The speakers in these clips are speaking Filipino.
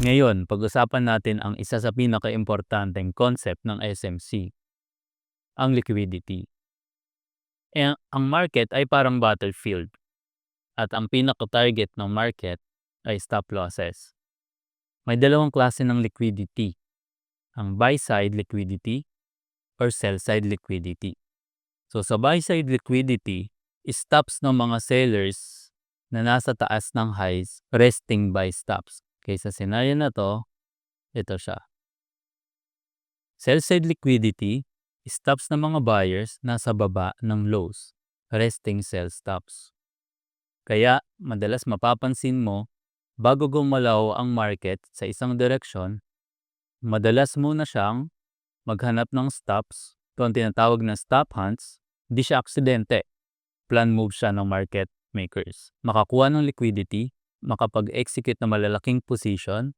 Ngayon, pag-usapan natin ang isa sa pinakaimportanteng concept ng SMC, ang liquidity. Ang market ay parang battlefield at ang pinaka-target ng market ay stop losses. May dalawang klase ng liquidity, ang buy-side liquidity or sell-side liquidity. So sa buy-side liquidity, stops ng mga sellers na nasa taas ng highs, resting buy stops. Okay, sa scenario na to, ito siya. Sell-side liquidity, stops ng mga buyers nasa baba ng lows, resting sell stops. Kaya madalas mapapansin mo, bago gumalaw ang market sa isang direksyon, madalas muna siyang maghanap ng stops, ito ang tinatawag na stop hunts, di siya aksidente. Plan move siya ng market makers. Makakuha ng liquidity, makapag-execute na malalaking position.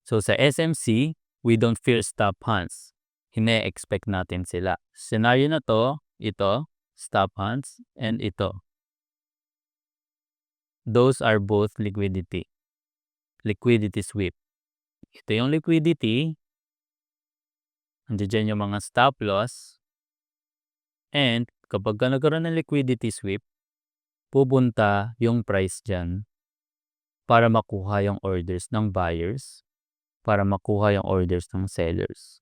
So sa SMC, we don't fear stop hunts. Hine-expect natin sila. Scenario na to, ito, stop hunts, and ito. Those are both liquidity. Liquidity sweep. Ito yung liquidity. Andiyan yung mga stop loss. And kapag nagkaroon ng liquidity sweep, pupunta yung price dyan para makuha yung orders ng buyers, para makuha yung orders ng sellers.